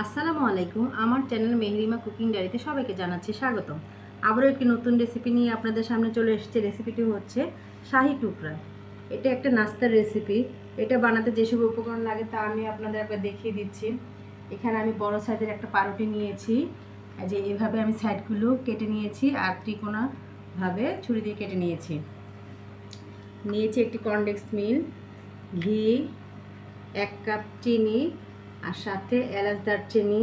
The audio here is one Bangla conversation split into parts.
আসসালামু আলাইকুম। আমার চ্যানেল মেহরিমা কুকিং ডায়েরিতে সবাইকে জানাচ্ছি স্বাগতম। আবারও একটি নতুন রেসিপি নিয়ে আপনাদের সামনে চলে এসেছে। রেসিপিটি হচ্ছে শাহি টুকরা। এটা একটা নাস্তার রেসিপি। এটা বানাতে যেসব উপকরণ লাগে তা আমি আপনাদের একবার দেখিয়ে দিচ্ছি। এখানে আমি বড় সাইজের একটা পাউরুটি নিয়েছি, যে এইভাবে আমি সাইডগুলো কেটে নিয়েছি আর ত্রিকোণাভাবে ছুরি দিয়ে কেটে নিয়েছি। একটি কর্নডেক্স মিল্ক, ঘি, 1 কাপ চিনি, আর সাথে এলাচ, দারচিনি,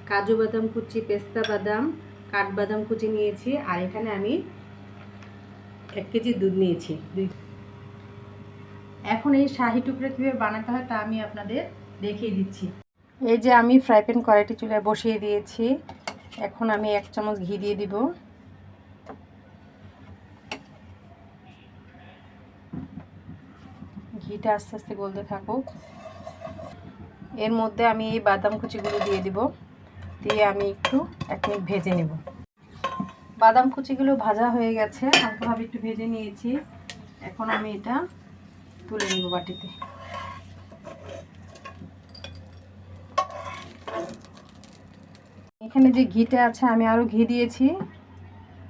কাজু বাদাম কুচি, পেস্তা বাদাম, কাঠবাদাম কুচি নিয়েছি। আর এখানে আমি 1 কেজি দুধ নিয়েছি। এখন এই শাহি টুকরা কীভাবে বানাতে হয় তা আমি আপনাদের দেখিয়ে দিচ্ছি। এই যে আমি ফ্রাই প্যান কড়াইটি চুলায় বসিয়ে দিয়েছি। এখন আমি 1 চামচ ঘি দিয়ে দিব। ঘিটা আস্তে আস্তে গলতে থাকুক। এর মধ্যে আমি এই বাদাম কুচিগুলো দিয়ে দিব, দিয়ে আমি একটু 1 মিনিট ভেজে নেব। বাদাম কুচিগুলো ভাজা হয়ে গেছে, হালকাভাবে একটু ভেজে নিয়েছি। এখন আমি এটা তুলে নেব বাটিতে। এখানে যে ঘিটা আছে আমি আরও ঘি দিয়েছি।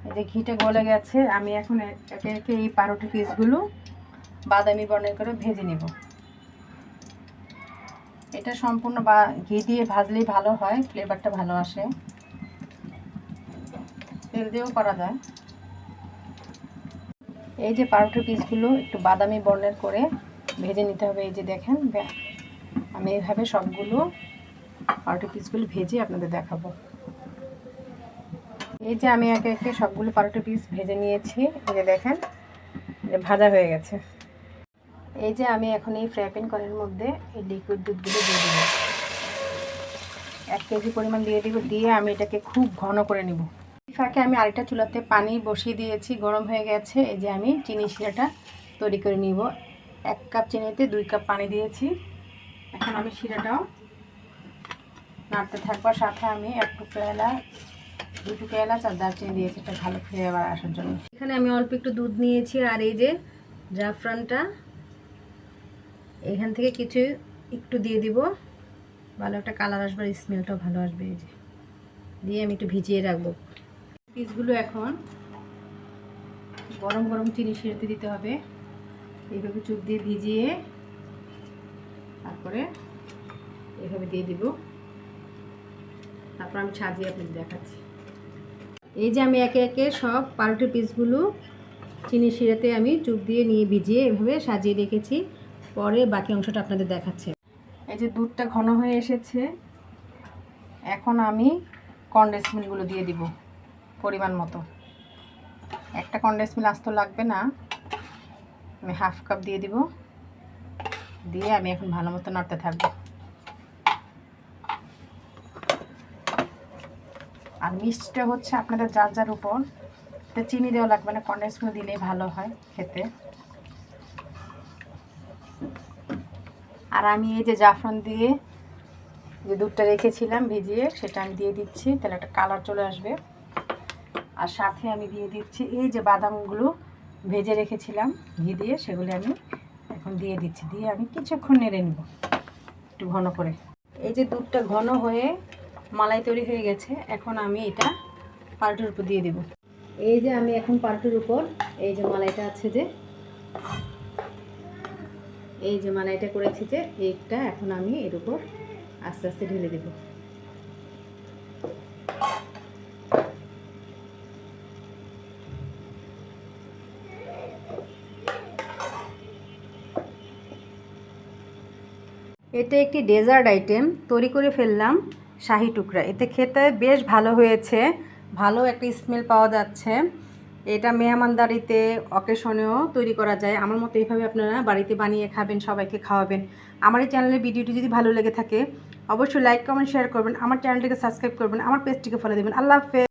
এই যে ঘিটা গলে গেছে, আমি এখন একে একে এই পাউরুটি পিসগুলো বাদামি বর্ণের করে ভেজে নেব। এটা সম্পূর্ণ ঘি দিয়ে ভাজলেই ভালো হয়, ফ্লেভারটা ভালো আসে। তেল দিয়েও করা যায়। এই যে পাউরুটি পিসগুলো একটু বাদামি বর্ণের করে ভেজে নিতে হবে। এই যে দেখেন, আমি এইভাবে সবগুলো পাউরুটি পিসগুলো ভেজে আপনাদের দেখাবো। এই যে আমি একে একে সবগুলো পাউরুটি পিস ভেজে নিয়েছি। এই যে দেখেন, ভাজা হয়ে গেছে। এই যে আমি এখন এই ফ্রাই প্যান কড়াইয়ের মধ্যে এই লিকুইড দুধগুলো দিয়ে দেব। 1 কেজি পরিমাণ দিয়ে দিব। দিয়ে আমি এটাকে খুব ঘন করে নেব। ফাঁকে আমি আরেকটা চুলাতে পানি বসিয়ে দিয়েছি, গরম হয়ে গেছে। এই যে আমি চিনি শিরাটা তৈরি করে নিব। 1 কাপ চিনিতে 2 কাপ পানি দিয়েছি। এখন আমি শিরাটাও নাড়তে থাকবো। সাথে আমি 1 টুকরা এলাচ, 2 টুকরা এলাচ আর দারচিনি দিয়েছি, এটা ভালো ফ্লেভার আসার জন্য। এখানে আমি অল্প একটু দুধ নিয়েছি, আর এই যে জাফরানটা এখান থেকে কিছু একটু দিয়ে দিব, ভালো একটা কালার আসবে, স্মেলটাও ভালো আসবে। এই যে দিয়ে আমি একটু ভিজিয়ে রাখবো পিসগুলো। এখন গরম গরম চিনি শিরাতে দিতে হবে। এইভাবে চুপ দিয়ে ভিজিয়ে তারপরে এইভাবে দিয়ে দিব। তারপর আমি সাজিয়ে আপনাদের দেখাচ্ছি। এই যে আমি একে একে সব পাউরুটির পিসগুলো চিনি শিরাতে আমি চুপ দিয়ে নিয়ে ভিজিয়ে এভাবে সাজিয়ে রেখেছি। পরে বাকি অংশটা আপনাদের দেখাচ্ছে। এই যে দুধটা ঘন হয়ে এসেছে। এখন আমি কনডেন্স মিল্কগুলো দিয়ে দিব পরিমাণ মতো। একটা কনডেন্স মিল্ক আস্ত লাগবে না, আমি 1/2 কাপ দিয়ে দিব। দিয়ে আমি এখন ভালো মতো নাড়তে থাকবো। আর মিষ্টিটা হচ্ছে আপনাদের যার যার উপর, এটা চিনি দেওয়া লাগবে না, কনডেন্স মিল্ক দিলেই ভালো হয় খেতে। আর আমি এই যে জাফরান দিয়ে যে দুধটা রেখেছিলাম ভিজিয়ে, সেটা আমি দিয়ে দিচ্ছি, তাহলে একটা কালার চলে আসবে। আর সাথে আমি দিয়ে দিচ্ছি এই যে বাদামগুলো ভেজে রেখেছিলাম ঘি দিয়ে, সেগুলো আমি এখন দিয়ে দিচ্ছি। দিয়ে আমি কিছুক্ষণ নেড়ে নেব একটু ঘন করে। এই যে দুধটা ঘন হয়ে মালাই তৈরি হয়ে গেছে। এখন আমি এটা পাউরুটির উপর দিয়ে দেব। এই যে আমি এখন পাউরুটির উপর এই যে মালাইটা আছে, যে এই যে মালাইটা করেছি, যে এইটা এখন আমি এর উপর আস্তে আস্তে ঢেলে দেব। এটা একটি ডেজার্ট আইটেম তৈরি করে ফেললাম, শাহি টুকরা। এতে খেতে বেশ ভালো হয়েছে, ভালো একটা স্মেল পাওয়া যাচ্ছে। এটা মেহমানদারিতে, অকেশনেও তৈরি করা যায়। আমার মতো এইভাবে আপনারা বাড়িতে বানিয়ে খাবেন, সবাইকে খাওয়াবেন। আমার এই চ্যানেলের ভিডিওটি যদি ভালো লেগে থাকে অবশ্যই লাইক, কমেন্ট, শেয়ার করবেন। আমার চ্যানেলটিকে সাবস্ক্রাইব করবেন, আমার পেজটিকে ফলো দেবেন। আল্লাহ হাফেজ।